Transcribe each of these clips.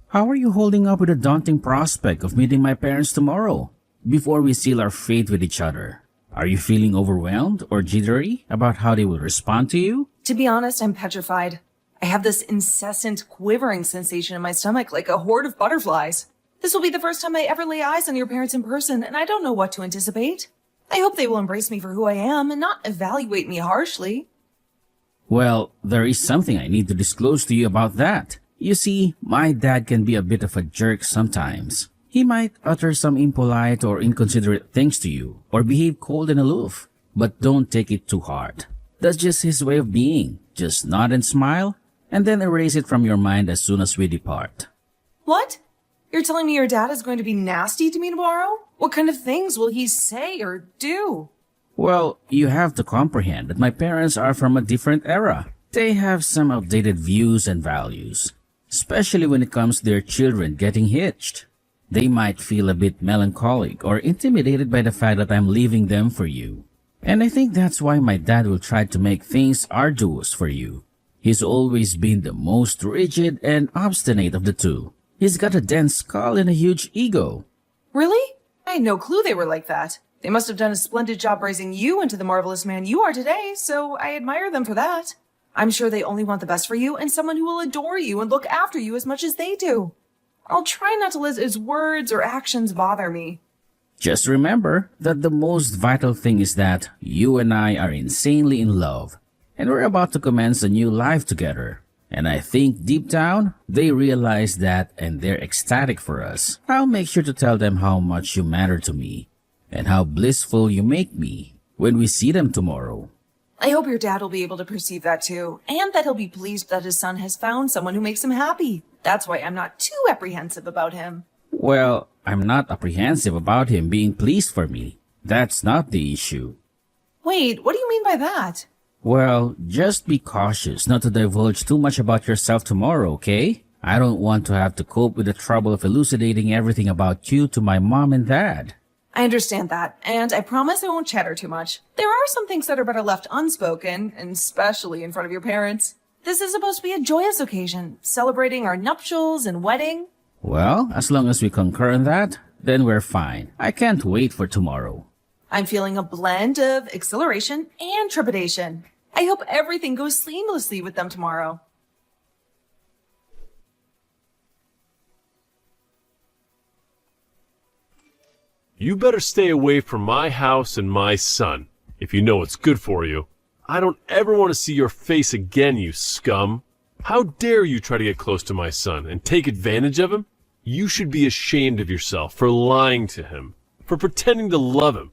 How are you holding up with the daunting prospect of meeting my parents tomorrow, before we seal our fate with each other? Are you feeling overwhelmed or jittery about how they will respond to you? To be honest, I'm petrified. I have this incessant quivering sensation in my stomach like a horde of butterflies. This will be the first time I ever lay eyes on your parents in person, and I don't know what to anticipate. I hope they will embrace me for who I am and not evaluate me harshly. Well, there is something I need to disclose to you about that. You see, my dad can be a bit of a jerk sometimes. He might utter some impolite or inconsiderate things to you, or behave cold and aloof. But don't take it too hard. That's just his way of being. Just nod and smile, and then erase it from your mind as soon as we depart. What? You're telling me your dad is going to be nasty to me tomorrow? What kind of things will he say or do? Well, you have to comprehend that my parents are from a different era. They have some outdated views and values, especially when it comes to their children getting hitched. They might feel a bit melancholic or intimidated by the fact that I'm leaving them for you. And I think that's why my dad will try to make things arduous for you. He's always been the most rigid and obstinate of the two. He's got a dense skull and a huge ego. Really? I had no clue they were like that. They must have done a splendid job raising you into the marvelous man you are today, so I admire them for that. I'm sure they only want the best for you and someone who will adore you and look after you as much as they do. I'll try not to let his words or actions bother me. Just remember that the most vital thing is that you and I are insanely in love, and we're about to commence a new life together. And I think deep down, they realize that and they're ecstatic for us. I'll make sure to tell them how much you matter to me, and how blissful you make me when we see them tomorrow. I hope your dad will be able to perceive that too, and that he'll be pleased that his son has found someone who makes him happy. That's why I'm not too apprehensive about him. Well, I'm not apprehensive about him being pleased for me. That's not the issue. Wait, what do you mean by that? Well, just be cautious not to divulge too much about yourself tomorrow, okay? I don't want to have to cope with the trouble of elucidating everything about you to my mom and dad. I understand that, and I promise I won't chatter too much. There are some things that are better left unspoken, and especially in front of your parents. This is supposed to be a joyous occasion, celebrating our nuptials and wedding. Well, as long as we concur on that, then we're fine. I can't wait for tomorrow. I'm feeling a blend of exhilaration and trepidation. I hope everything goes seamlessly with them tomorrow. You better stay away from my house and my son, if you know what's good for you. I don't ever want to see your face again, you scum. How dare you try to get close to my son and take advantage of him? You should be ashamed of yourself for lying to him, for pretending to love him,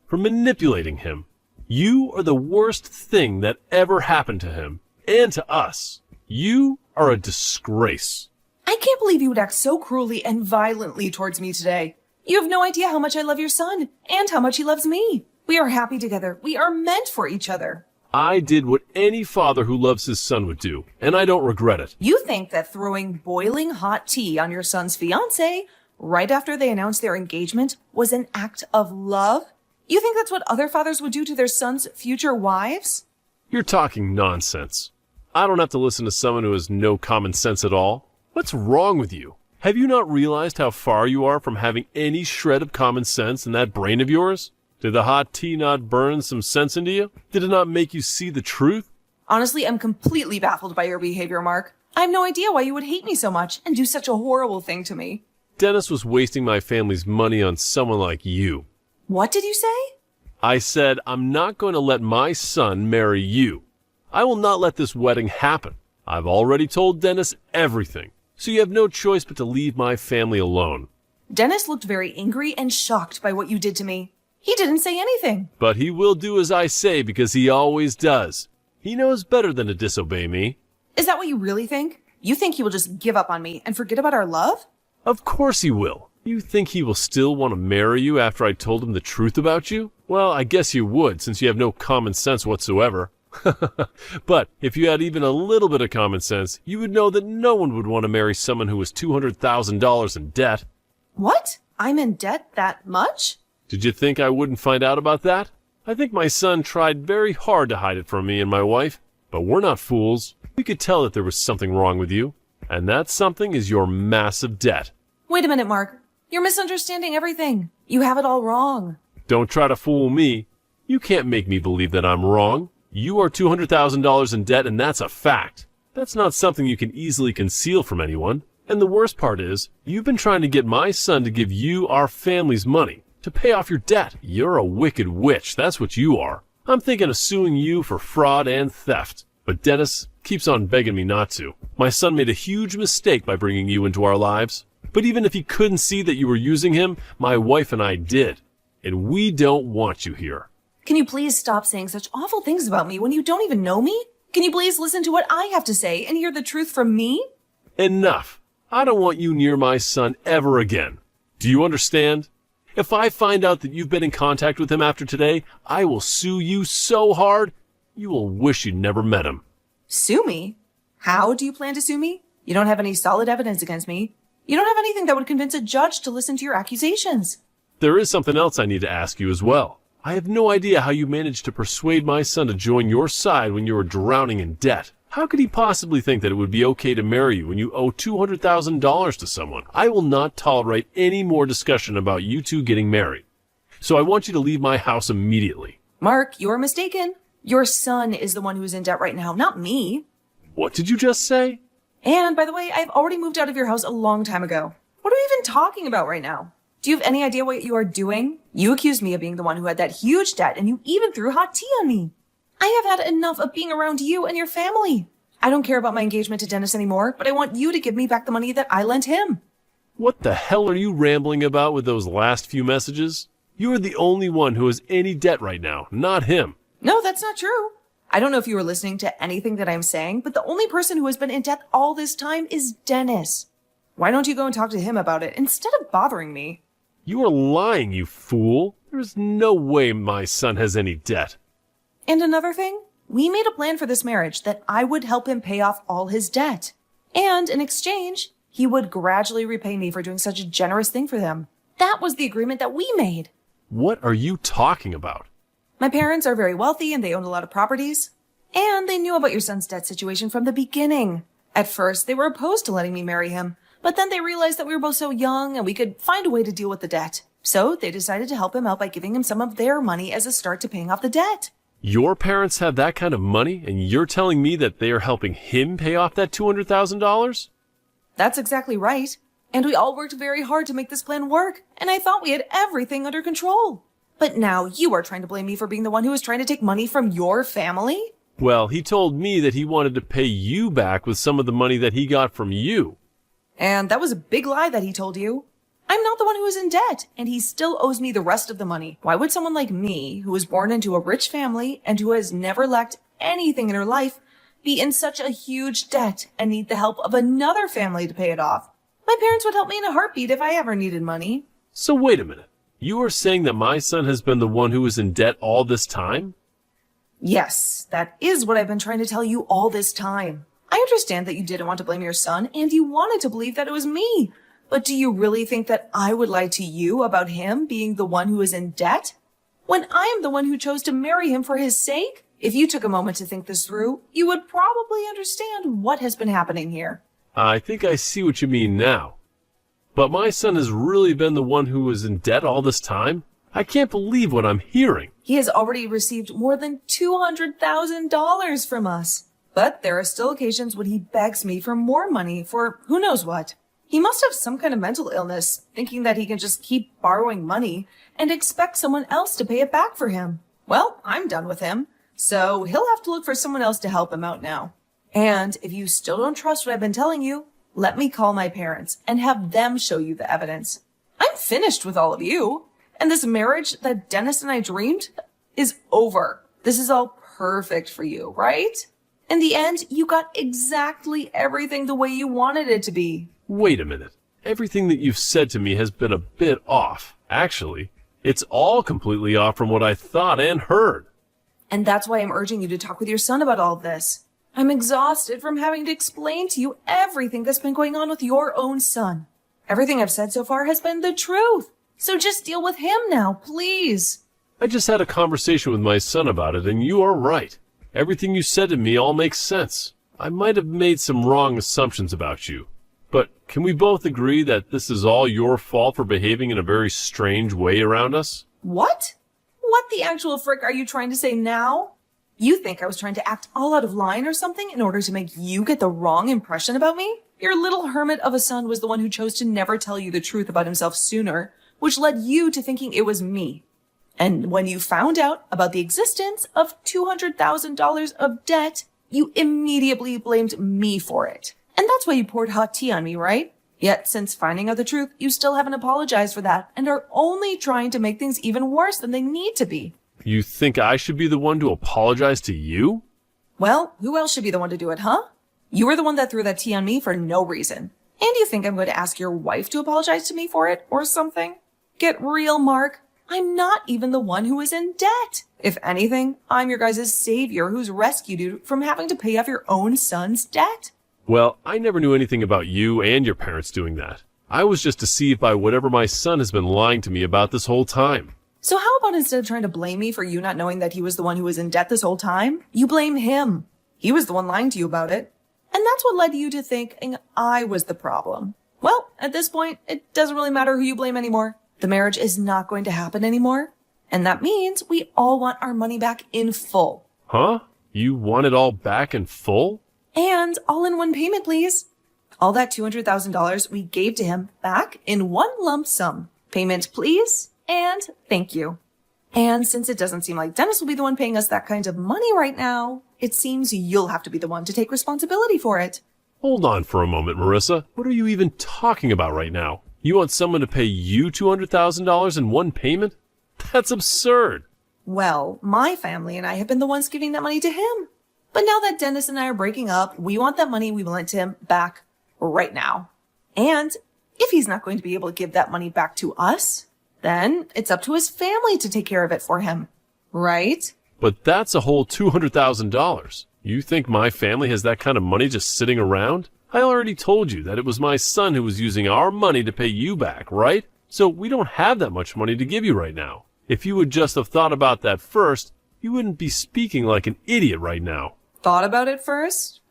for manipulating him. You are the worst thing that ever happened to him, and to us. You are a disgrace. I can't believe you would act so cruelly and violently towards me today. You have no idea how much I love your son, and how much he loves me. We are happy together. We are meant for each other. I did what any father who loves his son would do, and I don't regret it. You think that throwing boiling hot tea on your son's fiancée right after they announced their engagement was an act of love? You think that's what other fathers would do to their sons' future wives? You're talking nonsense. I don't have to listen to someone who has no common sense at all. What's wrong with you? Have you not realized how far you are from having any shred of common sense in that brain of yours? Did the hot tea not burn some sense into you? Did it not make you see the truth? Honestly, I'm completely baffled by your behavior, Mark. I have no idea why you would hate me so much and do such a horrible thing to me. Dennis was wasting my family's money on someone like you. What did you say? I said, I'm not going to let my son marry you. I will not let this wedding happen. I've already told Dennis everything, so you have no choice but to leave my family alone. Dennis looked very angry and shocked by what you did to me. He didn't say anything. But he will do as I say because he always does. He knows better than to disobey me. Is that what you really think? You think he will just give up on me and forget about our love? Of course he will. You think he will still want to marry you after I told him the truth about you? Well, I guess you would, since you have no common sense whatsoever. But if you had even a little bit of common sense, you would know that no one would want to marry someone who was $200,000 in debt. What? I'm in debt that much? Did you think I wouldn't find out about that? I think my son tried very hard to hide it from me and my wife, but we're not fools. We could tell that there was something wrong with you. And that something is your massive debt. Wait a minute, Mark. You're misunderstanding everything. You have it all wrong. Don't try to fool me. You can't make me believe that I'm wrong. You are $200,000 in debt, and that's a fact. That's not something you can easily conceal from anyone. And the worst part is, you've been trying to get my son to give you our family's money to pay off your debt. You're a wicked witch, that's what you are. I'm thinking of suing you for fraud and theft. But Dennis keeps on begging me not to. My son made a huge mistake by bringing you into our lives. But even if he couldn't see that you were using him, my wife and I did. And we don't want you here. Can you please stop saying such awful things about me when you don't even know me? Can you please listen to what I have to say and hear the truth from me? Enough. I don't want you near my son ever again. Do you understand? If I find out that you've been in contact with him after today, I will sue you so hard, you will wish you'd never met him. Sue me? How do you plan to sue me? You don't have any solid evidence against me. You don't have anything that would convince a judge to listen to your accusations. There is something else I need to ask you as well. I have no idea how you managed to persuade my son to join your side when you were drowning in debt. How could he possibly think that it would be okay to marry you when you owe $200,000 to someone? I will not tolerate any more discussion about you two getting married. So I want you to leave my house immediately. Mark, you're mistaken. Your son is the one who's in debt right now, not me. What did you just say? And by the way, I've already moved out of your house a long time ago. What are we even talking about right now? Do you have any idea what you are doing? You accused me of being the one who had that huge debt, and you even threw hot tea on me. I have had enough of being around you and your family. I don't care about my engagement to Dennis anymore, but I want you to give me back the money that I lent him. What the hell are you rambling about with those last few messages? You are the only one who has any debt right now, not him. No, that's not true. I don't know if you were listening to anything that I'm saying, but the only person who has been in debt all this time is Dennis. Why don't you go and talk to him about it instead of bothering me? You are lying, you fool. There is no way my son has any debt. And another thing, we made a plan for this marriage that I would help him pay off all his debt. And in exchange, he would gradually repay me for doing such a generous thing for him. That was the agreement that we made. What are you talking about? My parents are very wealthy and they own a lot of properties. And they knew about your son's debt situation from the beginning. At first, they were opposed to letting me marry him, but then they realized that we were both so young and we could find a way to deal with the debt. So they decided to help him out by giving him some of their money as a start to paying off the debt. Your parents have that kind of money, and you're telling me that they are helping him pay off that $200,000? That's exactly right. And we all worked very hard to make this plan work, and I thought we had everything under control. But now you are trying to blame me for being the one who was trying to take money from your family? Well, he told me that he wanted to pay you back with some of the money that he got from you. And that was a big lie that he told you. I'm not the one who is in debt, and he still owes me the rest of the money. Why would someone like me, who was born into a rich family and who has never lacked anything in her life, be in such a huge debt and need the help of another family to pay it off? My parents would help me in a heartbeat if I ever needed money. So wait a minute. You are saying that my son has been the one who is in debt all this time? Yes, that is what I've been trying to tell you all this time. I understand that you didn't want to blame your son, and you wanted to believe that it was me. But do you really think that I would lie to you about him being the one who is in debt? When I am the one who chose to marry him for his sake? If you took a moment to think this through, you would probably understand what has been happening here. I think I see what you mean now. But my son has really been the one who was in debt all this time? I can't believe what I'm hearing. He has already received more than $200,000 from us. But there are still occasions when he begs me for more money for who knows what. He must have some kind of mental illness, thinking that he can just keep borrowing money and expect someone else to pay it back for him. Well, I'm done with him, so he'll have to look for someone else to help him out now. And if you still don't trust what I've been telling you, let me call my parents and have them show you the evidence. I'm finished with all of you, and this marriage that Dennis and I dreamed is over. This is all perfect for you, right? In the end, you got exactly everything the way you wanted it to be. Wait a minute. Everything that you've said to me has been a bit off. Actually, it's all completely off from what I thought and heard. And that's why I'm urging you to talk with your son about all of this. I'm exhausted from having to explain to you everything that's been going on with your own son. Everything I've said so far has been the truth. So just deal with him now, please. I just had a conversation with my son about it, and you are right. Everything you said to me all makes sense. I might have made some wrong assumptions about you. But can we both agree that this is all your fault for behaving in a very strange way around us? What? What the actual frick are you trying to say now? You think I was trying to act all out of line or something in order to make you get the wrong impression about me? Your little hermit of a son was the one who chose to never tell you the truth about himself sooner, which led you to thinking it was me. And when you found out about the existence of $200,000 of debt, you immediately blamed me for it. And that's why you poured hot tea on me, right? Yet, since finding out the truth, you still haven't apologized for that and are only trying to make things even worse than they need to be. You think I should be the one to apologize to you? Well, who else should be the one to do it, huh? You were the one that threw that tea on me for no reason. And you think I'm going to ask your wife to apologize to me for it or something? Get real, Mark. I'm not even the one who is in debt. If anything, I'm your guys' savior who's rescued you from having to pay off your own son's debt. Well, I never knew anything about you and your parents doing that. I was just deceived by whatever my son has been lying to me about this whole time. So how about instead of trying to blame me for you not knowing that he was the one who was in debt this whole time, you blame him? He was the one lying to you about it. And that's what led you to thinking I was the problem. Well, at this point, it doesn't really matter who you blame anymore. The marriage is not going to happen anymore. And that means we all want our money back in full. Huh? You want it all back in full? And all in one payment, please. All that $200,000 we gave to him back in one lump sum. Payment, please, and thank you. And since it doesn't seem like Dennis will be the one paying us that kind of money right now, it seems you'll have to be the one to take responsibility for it. Hold on for a moment, Marissa. What are you even talking about right now? You want someone to pay you $200,000 in one payment? That's absurd. Well, my family and I have been the ones giving that money to him. But now that Dennis and I are breaking up, we want that money we lent to him back right now. And if he's not going to be able to give that money back to us, then it's up to his family to take care of it for him. Right? But that's a whole $200,000. You think my family has that kind of money just sitting around? I already told you that it was my son who was using our money to pay you back, right? So we don't have that much money to give you right now. If you would just have thought about that first, you wouldn't be speaking like an idiot right now. Thought about it first?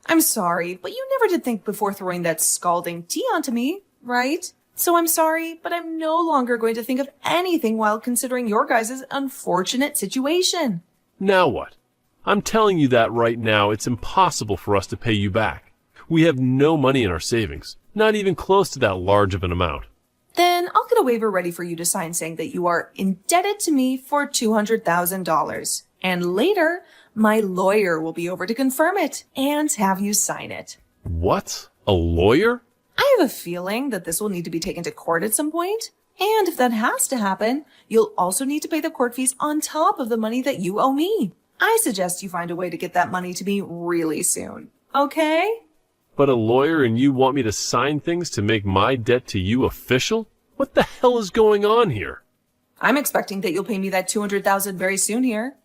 I'm sorry, but you never did think before throwing that scalding tea onto me, right? So I'm sorry, but I'm no longer going to think of anything while considering your guys' unfortunate situation. Now what? I'm telling you that right now it's impossible for us to pay you back. We have no money in our savings, not even close to that large of an amount. Then I'll get a waiver ready for you to sign saying that you are indebted to me for $200,000. And later, my lawyer will be over to confirm it and have you sign it. What? A lawyer? I have a feeling that this will need to be taken to court at some point. And if that has to happen, you'll also need to pay the court fees on top of the money that you owe me. I suggest you find a way to get that money to me really soon. Okay? But a lawyer and you want me to sign things to make my debt to you official? What the hell is going on here? I'm expecting that you'll pay me that $200,000 very soon here.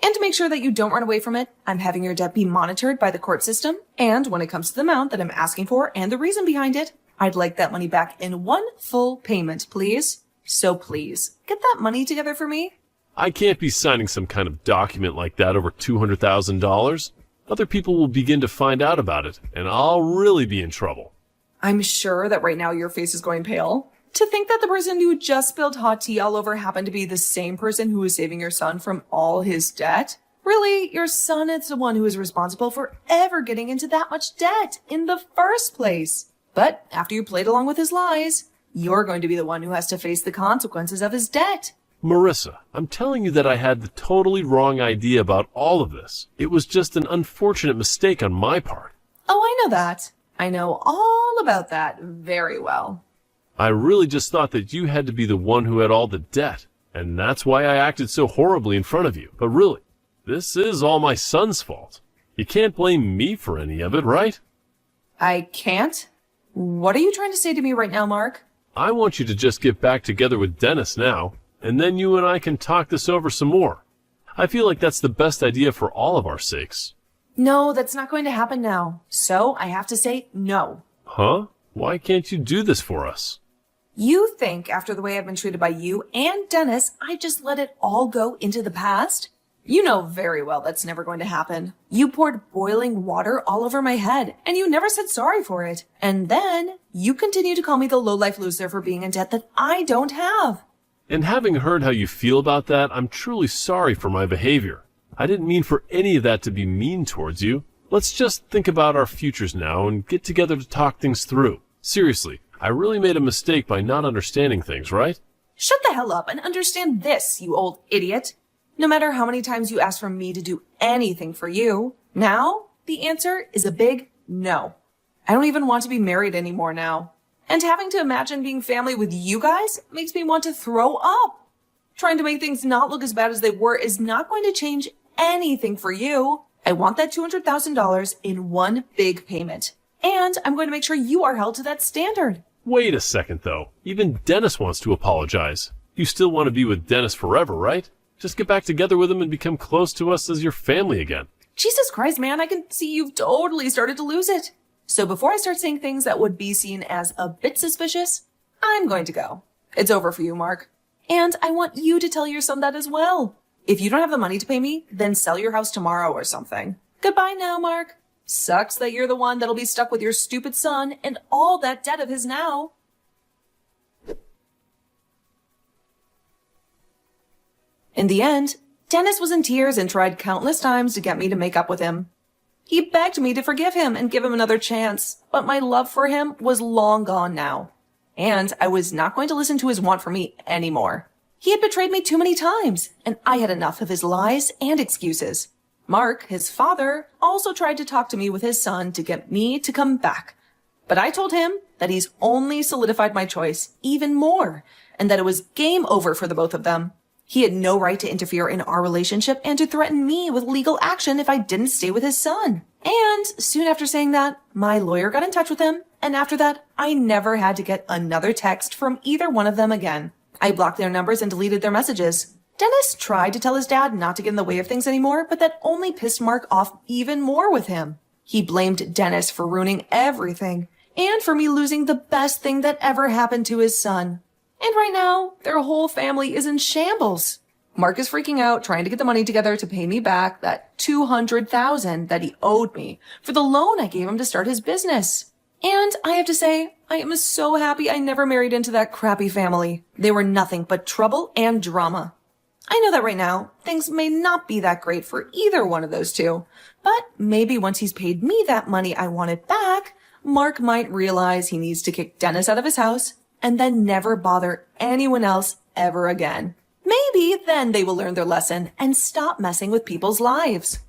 And to make sure that you don't run away from it, I'm having your debt be monitored by the court system. And when it comes to the amount that I'm asking for and the reason behind it, I'd like that money back in one full payment, please. So please, get that money together for me. I can't be signing some kind of document like that over $200,000. Other people will begin to find out about it, and I'll really be in trouble. I'm sure that right now your face is going pale. To think that the person who just spilled hot tea all over happened to be the same person who was saving your son from all his debt? Really, your son is the one who is responsible for ever getting into that much debt in the first place. But after you played along with his lies, you're going to be the one who has to face the consequences of his debt. Marissa, I'm telling you that I had the totally wrong idea about all of this. It was just an unfortunate mistake on my part. Oh, I know that. I know all about that very well. I really just thought that you had to be the one who had all the debt, and that's why I acted so horribly in front of you. But really, this is all my son's fault. You can't blame me for any of it, right? I can't? What are you trying to say to me right now, Mark? I want you to just get back together with Dennis now, and then you and I can talk this over some more. I feel like that's the best idea for all of our sakes. No, that's not going to happen now. So I have to say no. Huh? Why can't you do this for us? You think after the way I've been treated by you and Dennis, I just let it all go into the past? You know very well that's never going to happen. You poured boiling water all over my head, and you never said sorry for it. And then you continue to call me the lowlife loser for being in debt that I don't have. And having heard how you feel about that, I'm truly sorry for my behavior. I didn't mean for any of that to be mean towards you. Let's just think about our futures now and get together to talk things through. Seriously, I really made a mistake by not understanding things, right? Shut the hell up and understand this, you old idiot. No matter how many times you ask for me to do anything for you, now the answer is a big no. I don't even want to be married anymore now. And having to imagine being family with you guys makes me want to throw up. Trying to make things not look as bad as they were is not going to change anything for you. I want that $200,000 in one big payment. And I'm going to make sure you are held to that standard. Wait a second, though. Even Dennis wants to apologize. You still want to be with Dennis forever, right? Just get back together with him and become close to us as your family again. Jesus Christ, man, I can see you've totally started to lose it. So before I start saying things that would be seen as a bit suspicious, I'm going to go. It's over for you, Mark. And I want you to tell your son that as well. If you don't have the money to pay me, then sell your house tomorrow or something. Goodbye now, Mark. Sucks that you're the one that'll be stuck with your stupid son and all that debt of his now. In the end, Dennis was in tears and tried countless times to get me to make up with him. He begged me to forgive him and give him another chance, but my love for him was long gone now. And I was not going to listen to his want for me anymore. He had betrayed me too many times, and I had enough of his lies and excuses. Mark, his father, also tried to talk to me with his son to get me to come back. But I told him that he's only solidified my choice even more, and that it was game over for the both of them. He had no right to interfere in our relationship and to threaten me with legal action if I didn't stay with his son. And soon after saying that, my lawyer got in touch with him, and after that, I never had to get another text from either one of them again. I blocked their numbers and deleted their messages. Dennis tried to tell his dad not to get in the way of things anymore, but that only pissed Mark off even more with him. He blamed Dennis for ruining everything, and for me losing the best thing that ever happened to his son. And right now, their whole family is in shambles. Mark is freaking out, trying to get the money together to pay me back that $200,000 that he owed me for the loan I gave him to start his business. And I have to say, I am so happy I never married into that crappy family. They were nothing but trouble and drama. I know that right now, things may not be that great for either one of those two, but maybe once he's paid me that money I wanted back, Mark might realize he needs to kick Dennis out of his house and then never bother anyone else ever again. Maybe then they will learn their lesson and stop messing with people's lives.